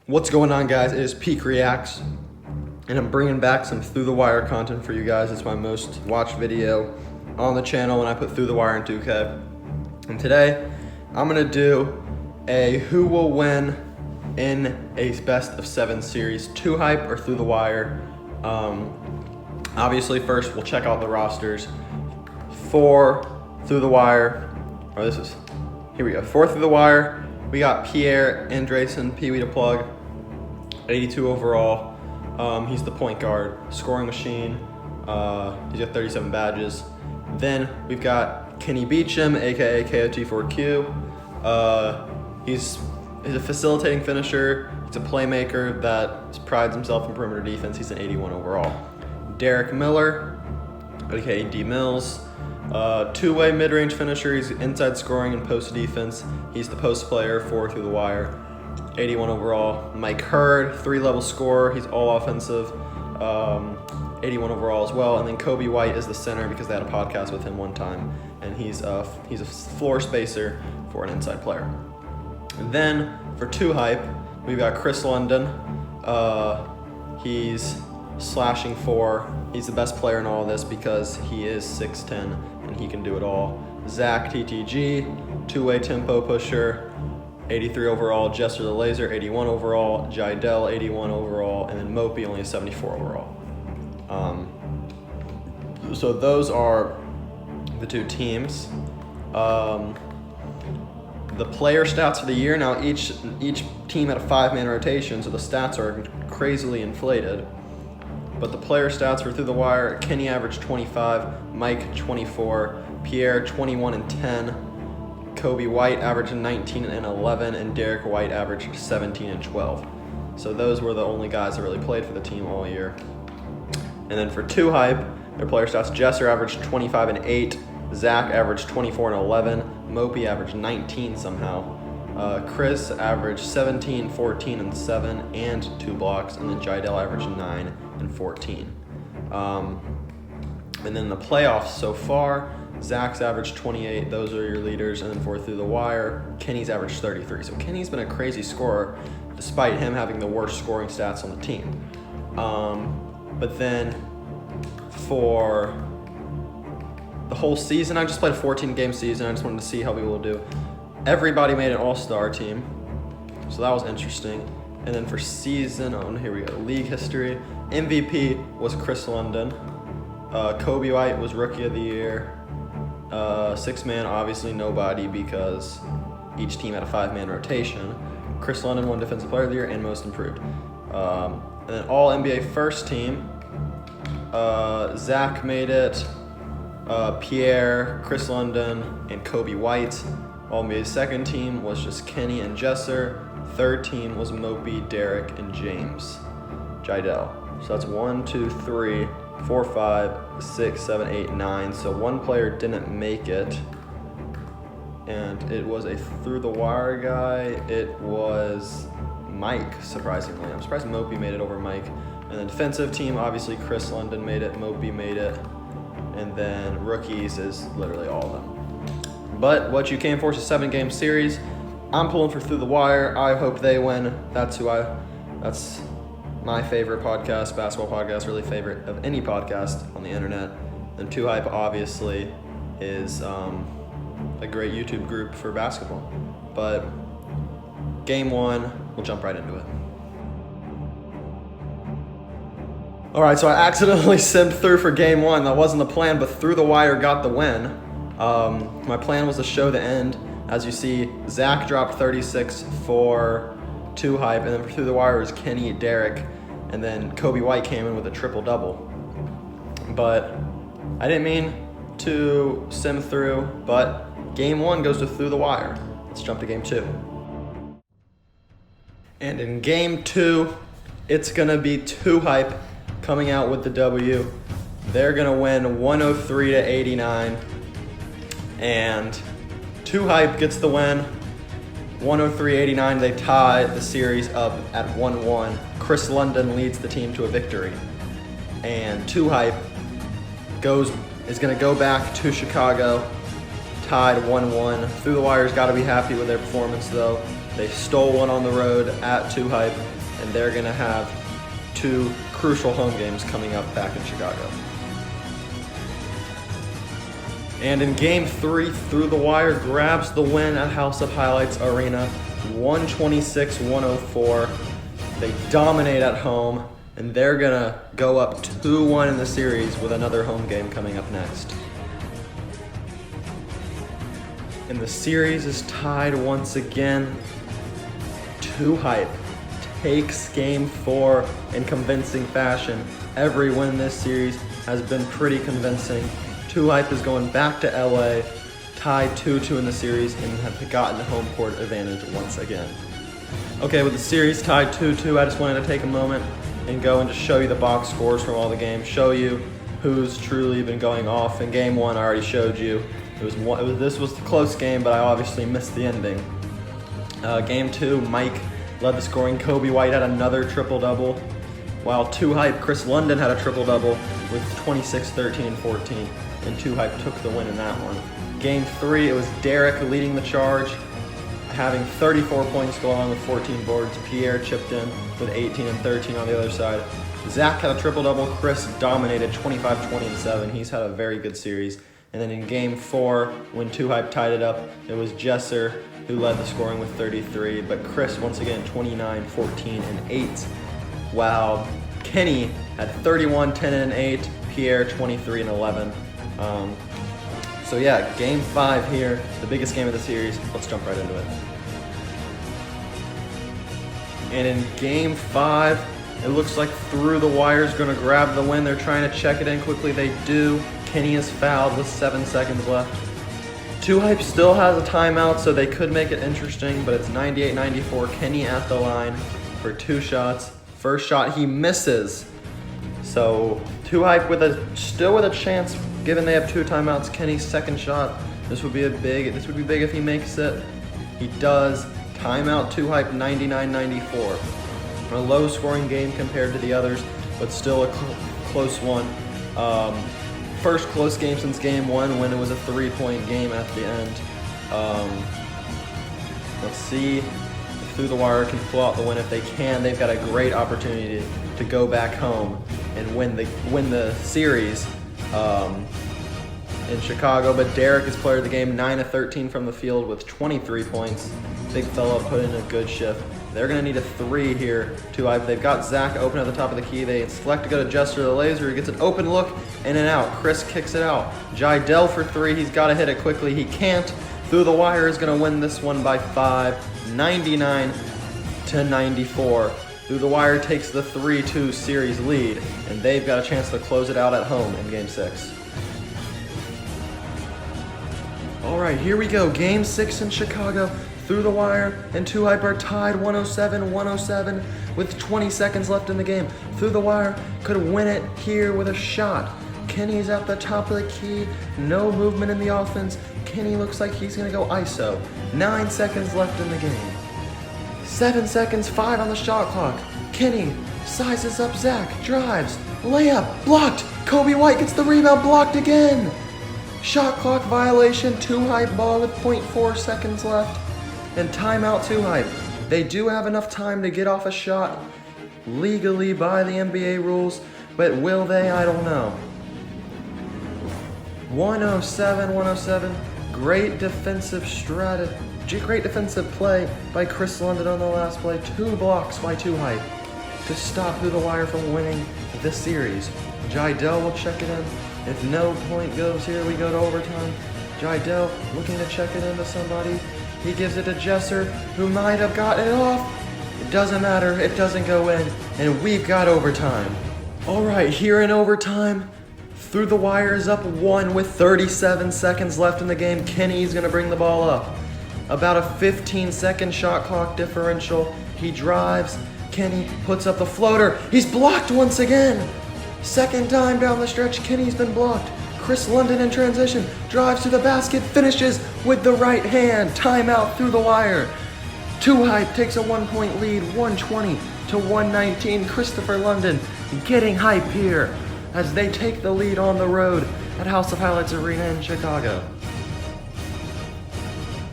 What's going on, guys? It is Peak Reacts, and I'm bringing back some Through the Wire content for you guys. It's my most watched video on the channel when I put Through the Wire in 2K. And today, I'm gonna do a who will win in a best of 7 series, 2 hype or Through the Wire. Obviously, first we'll check out the rosters for Through the Wire. Here we go. For Through the Wire, we got Pierre Andresen, Pee Wee to plug. 82 overall. He's the point guard, scoring machine. He's got 37 badges. Then we've got Kenny Beecham, aka KOT4Q. He's a facilitating finisher. He's a playmaker that prides himself in perimeter defense. He's an 81 overall. Derek Miller, aka D Mills. Two-way mid-range finisher. He's inside scoring and post defense. He's the post player for Through the Wire. 81 overall. Mike Hurd, 3-level scorer. He's all offensive. 81 overall as well. And then Kobe White is the center because they had a podcast with him one time, and he's a floor spacer for an inside player. And then for 2 hype, we've got Chris London. He's slashing 4. He's the best player in all of this because he is 6'10" and he can do it all. Zach TTG, 2-way tempo pusher. 83 overall, Jester the Laser, 81 overall, Jidel, 81 overall, and then Mopey only a 74 overall. So those are the 2 teams. The player stats for the year, now each team had a 5-man rotation, so the stats are crazily inflated. But the player stats for Through the Wire, Kenny averaged 25, Mike 24, Pierre 21 and 10, Kobe White averaged 19 and 11, and Derek White averaged 17 and 12. So those were the only guys that really played for the team all year. And then for 2 hype, their player stats, Jester averaged 25 and 8, Zach averaged 24 and 11, Mopey averaged 19 somehow. Chris averaged 17, 14 and 7, and 2 blocks, and then Jidel averaged 9 and 14. And then the playoffs so far, Zach's averaged 28, those are your leaders, and then for Through the Wire, Kenny's averaged 33. So Kenny's been a crazy scorer, despite him having the worst scoring stats on the team. But then for the whole season, I just played a 14-game season. I just wanted to see how people would do. Everybody made an all-star team, so that was interesting. And then for season, here we go, league history, MVP was Chris London. Kobe White was Rookie of the Year. 6-man, obviously nobody because each team had a 5-man rotation. Chris London won Defensive Player of the Year and Most Improved. And then All NBA First Team, Zach made it, Pierre, Chris London, and Kobe White. All NBA Second Team was just Kenny and Jesser. Third team was Mopey, Derek, and James Jidel. So that's 1, 2, 3, 4, 5, 6, 7, 8, 9. So 1 player didn't make it, and it was a Through the Wire guy. It was Mike, surprisingly. I'm surprised Mopey made it over Mike. And then defensive team, obviously Chris London made it, Mopey made it, and then rookies is literally all of them. But what you came for is a 7-game series. I'm pulling for Through the Wire. I hope they win. That's my favorite podcast, basketball podcast, really favorite of any podcast on the internet. And 2 Hype obviously is a great YouTube group for basketball. But game 1, we'll jump right into it. All right, so I accidentally simmed through for game 1. That wasn't the plan, but Through the Wire got the win. My plan was to show the end. As you see, Zach dropped 36 for 2 hype, and then for Through the Wire was Kenny, Derek, and then Kobe White came in with a triple-double. But I didn't mean to sim through, but game 1 goes to Through the Wire. Let's jump to game 2. And in game 2, it's gonna be 2 hype coming out with the W. They're gonna win 103-89, and 2 hype gets the win. 103-89, they tie the series up at 1-1. Chris London leads the team to a victory. And 2 hype is gonna go back to Chicago, tied 1-1. Through the Wire's gotta be happy with their performance though. They stole one on the road at 2 hype, and they're gonna have 2 crucial home games coming up back in Chicago. And in Game 3, Through the Wire grabs the win at House of Highlights Arena, 126-104. They dominate at home, and they're gonna go up 2-1 in the series with another home game coming up next. And the series is tied once again. 2Hype takes Game 4 in convincing fashion. Every win in this series has been pretty convincing. 2Hype is going back to LA, tied 2-2 in the series, and have gotten the home court advantage once again. Okay, with the series tied 2-2, I just wanted to take a moment and go and just show you the box scores from all the games, show you who's truly been going off. In Game 1, I already showed you. This was the close game, but I obviously missed the ending. Game 2, Mike led the scoring. Kobe White had another triple-double, while 2Hype, Chris London had a triple-double with 26, 13, and 14, and 2Hype took the win in that one. Game 3, it was Derek leading the charge, having 34 points going on with 14 boards. Pierre chipped in with 18 and 13 on the other side. Zach had a triple-double. Chris dominated 25, 20, and 7. He's had a very good series. And then in Game 4, when 2Hype tied it up, it was Jesser who led the scoring with 33, but Chris once again 29, 14, and 8. While Kenny had 31, 10, and 8. Pierre 23 and 11. So yeah, Game 5 here, the biggest game of the series. Let's jump right into it. And in Game 5, it looks like Through the Wire's gonna grab the win. They're trying to check it in quickly. They do. Kenny is fouled with 7 seconds left. 2Hype still has a timeout, so they could make it interesting, but it's 98-94. Kenny at the line for 2 shots. First shot, he misses. So 2Hype still with a chance, given they have 2 timeouts. Kenny's second shot, this would be big if he makes it. He does. Timeout 2Hype, 99-94. A low scoring game compared to the others, but still a close one. First close game since Game 1 when it was a 3-point game at the end. Let's see if Through the Wire can pull out the win. If they can, they've got a great opportunity to go back home and win the series in Chicago. But Derek is player of the game, 9 of 13 from the field with 23 points. Big fella put in a good shift. They're going to need a 3 here. They've got Zach open at the top of the key. They select to go to Jester the Laser. He gets an open look, in and out. Chris kicks it out. Jidel for 3. He's got to hit it quickly. He can't. Through the Wire is going to win this one by 5, 99-94. Through the Wire takes the 3-2 series lead, and they've got a chance to close it out at home in Game 6. All right, here we go. Game 6 in Chicago. Through the Wire and 2Hype are tied 107-107 with 20 seconds left in the game. Through the Wire could win it here with a shot. Kenny's at the top of the key. No movement in the offense. Kenny looks like he's going to go ISO. 9 seconds left in the game. 7 seconds, 5 on the shot clock. Kenny sizes up Zach, drives, layup, blocked. Kobe White gets the rebound, blocked again. Shot clock violation, 2Hype ball with 0.4 seconds left. And timeout 2Hype. They do have enough time to get off a shot legally by the NBA rules, but will they? I don't know. 107-107. Great defensive great defensive play by Chris London on the last play. 2 blocks by 2Hype to stop Through the Wire from winning this series. Jidel will check it in. If no point goes here, we go to overtime. Jidel looking to check it into somebody. He gives it to Jesser, who might have gotten it off. It doesn't matter, it doesn't go in, and we've got overtime. All right, here in overtime, Through the Wire is up 1 with 37 seconds left in the game. Kenny's gonna bring the ball up. About a 15-second shot clock differential. He drives, Kenny puts up the floater. He's blocked once again. Second time down the stretch, Kenny's been blocked. Chris London in transition, drives to the basket, finishes with the right hand. Timeout Through the Wire. 2Hype takes a 1-point lead, 120-119. Christopher London getting hype here as they take the lead on the road at House of Highlights Arena in Chicago.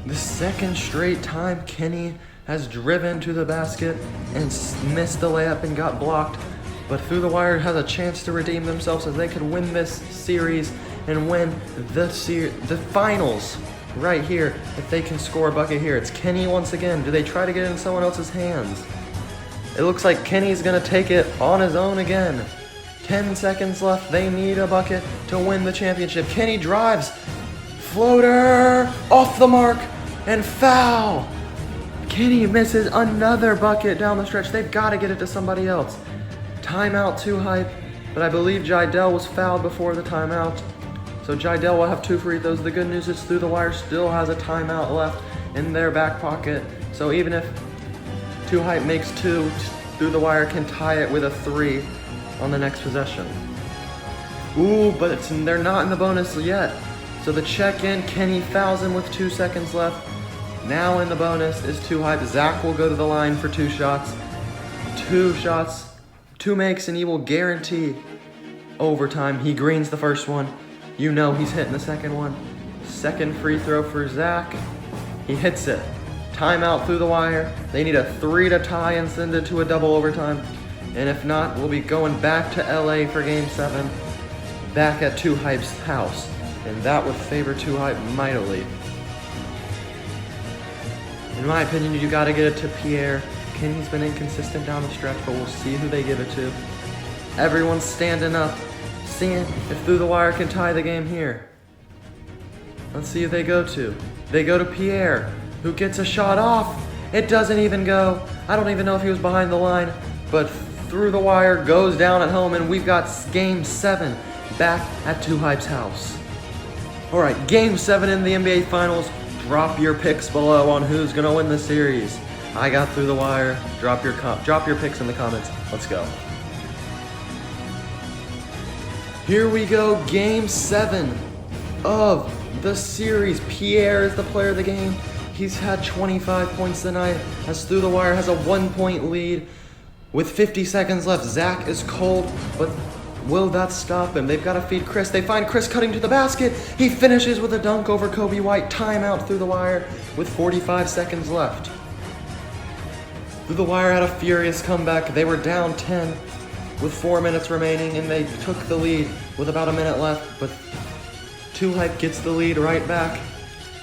The second straight time Kenny has driven to the basket and missed the layup and got blocked. But Through the Wire has a chance to redeem themselves as they could win this series and win the finals right here if they can score a bucket here. It's Kenny once again. Do they try to get it in someone else's hands? It looks like Kenny's gonna take it on his own again. 10 seconds left. They need a bucket to win the championship. Kenny drives. Floater off the mark and foul. Kenny misses another bucket down the stretch. They've got to get it to somebody else. Timeout, 2Hype, but I believe Jidel was fouled before the timeout. So Jidel will have 2 free throws. The good news is Through the Wire still has a timeout left in their back pocket. So even if 2Hype makes 2, Through the Wire can tie it with a 3 on the next possession. Ooh, but they're not in the bonus yet. So the check-in, Kenny fouls him with 2 seconds left. Now in the bonus is 2Hype. Zach will go to the line for 2 shots. 2 shots, 2 makes, and he will guarantee overtime. He greens the first one. You know he's hitting the second one. Second free throw for Zach. He hits it. Timeout Through the Wire. They need a 3 to tie and send it to a double overtime. And if not, we'll be going back to LA for Game 7. Back at 2Hype's house. And that would favor 2Hype mightily. In my opinion, you gotta get it to Pierre. Kenny's been inconsistent down the stretch, but we'll see who they give it to. Everyone's standing up, seeing if Through the Wire can tie the game here. Let's see who they go to. They go to Pierre, who gets a shot off. It doesn't even go. I don't even know if he was behind the line, but Through the Wire goes down at home, and we've got Game 7 back at 2Hype's house. All right, Game 7 in the NBA Finals. Drop your picks below on who's gonna win the series. I got Through the Wire. Drop your picks in the comments. Let's go. Here we go, Game 7 of the series. Pierre is the player of the game. He's had 25 points tonight as Through the Wire has a 1-point lead with 50 seconds left. Zach is cold, but will that stop him? They've got to feed Chris. They find Chris cutting to the basket. He finishes with a dunk over Kobe White. Timeout Through the Wire with 45 seconds left. Through the Wire had a furious comeback. They were down 10 with 4 minutes remaining, and they took the lead with about a minute left, but 2Hype gets the lead right back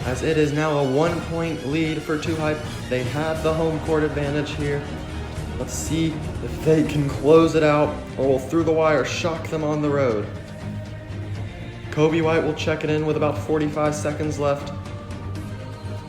as it is now a 1-point lead for 2Hype. They have the home court advantage here. Let's see if they can close it out, or will Through the Wire shock them on the road. Kobe White will check it in with about 45 seconds left.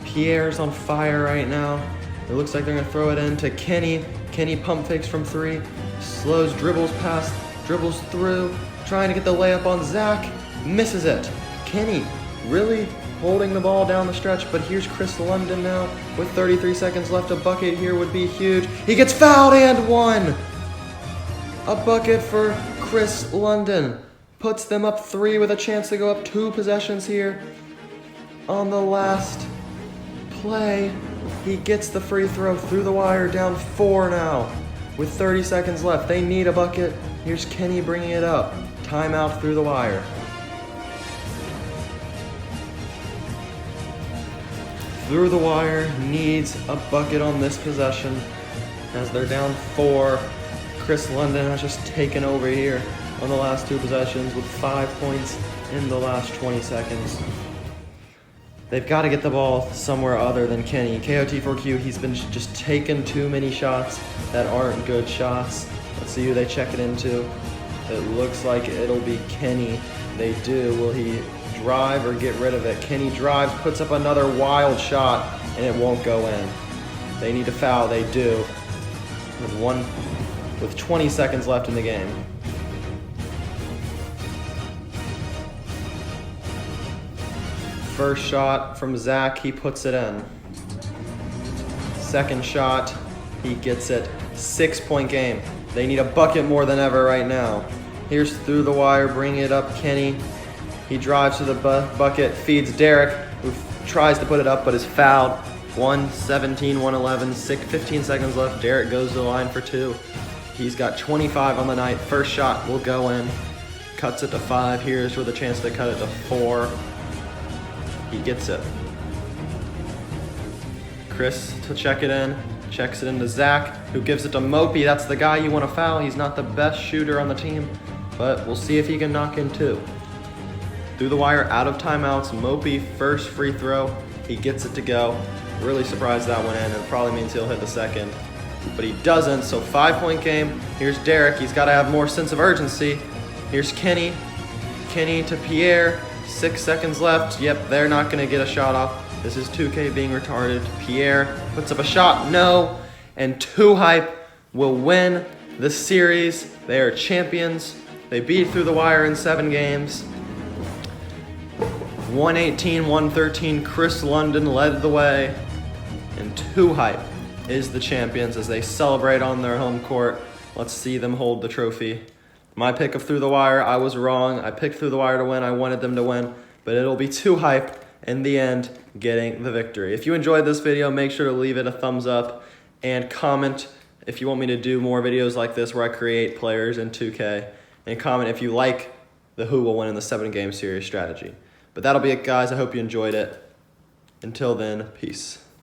Pierre's on fire right now. It looks like they're gonna throw it in to Kenny. Kenny pump fakes from 3, slows, dribbles past, dribbles through, trying to get the layup on Zach, misses it. Kenny really holding the ball down the stretch, but here's Chris London now with 33 seconds left. A bucket here would be huge. He gets fouled and one. A bucket for Chris London puts them up 3 with a chance to go up 2 possessions here. On the last play, he gets the free throw. Through the Wire down 4 now with 30 seconds left. They need a bucket. Here's Kenny bringing it up. Timeout Through the Wire. Through the Wire needs a bucket on this possession as they're down 4. Chris London has just taken over here on the last 2 possessions with 5 points in the last 20 seconds. They've got to get the ball somewhere other than Kenny. KOT4Q, he's been just taking too many shots that aren't good shots. Let's see who they check it into. It looks like it'll be Kenny. They do. Will he drive or get rid of it? Kenny drives, puts up another wild shot, and it won't go in. They need to foul. They do. With 20 seconds left in the game. First shot from Zach, he puts it in. Second shot, he gets it. 6-point game. They need a bucket more than ever right now. Here's Through the Wire, bring it up, Kenny. He drives to the bucket, feeds Derek, who tries to put it up but is fouled. 1:17, 1:11, 15 seconds left. Derek goes to the line for 2. He's got 25 on the night. First shot will go in. Cuts it to 5. Here's with a chance to cut it to 4. He gets it. Chris to check it in, checks it into Zach, who gives it to Mopey. That's the guy you want to foul. He's not the best shooter on the team, but we'll see if he can knock in 2. Through the wire, out of timeouts, Mopey first free throw. He gets it to go. Really surprised that went in. It probably means he'll hit the second, but he doesn't, so 5-point game. Here's Derek. He's got to have more sense of urgency. Here's Kenny. Kenny to Pierre. 6 seconds left. Yep, they're not going to get a shot off. This is 2K being retarded. Pierre puts up a shot. No. And 2Hype will win the series. They are champions. They beat Through the Wire in 7 games. 118-113. Chris London led the way. And 2Hype is the champions as they celebrate on their home court. Let's see them hold the trophy. My pick of Through the Wire, I was wrong. I picked Through the Wire to win. I wanted them to win, but it'll be 2Hype in the end getting the victory. If you enjoyed this video, make sure to leave it a thumbs up and comment if you want me to do more videos like this where I create players in 2K, and comment if you like the who will win in the 7-game series strategy. But that'll be it, guys. I hope you enjoyed it. Until then, peace.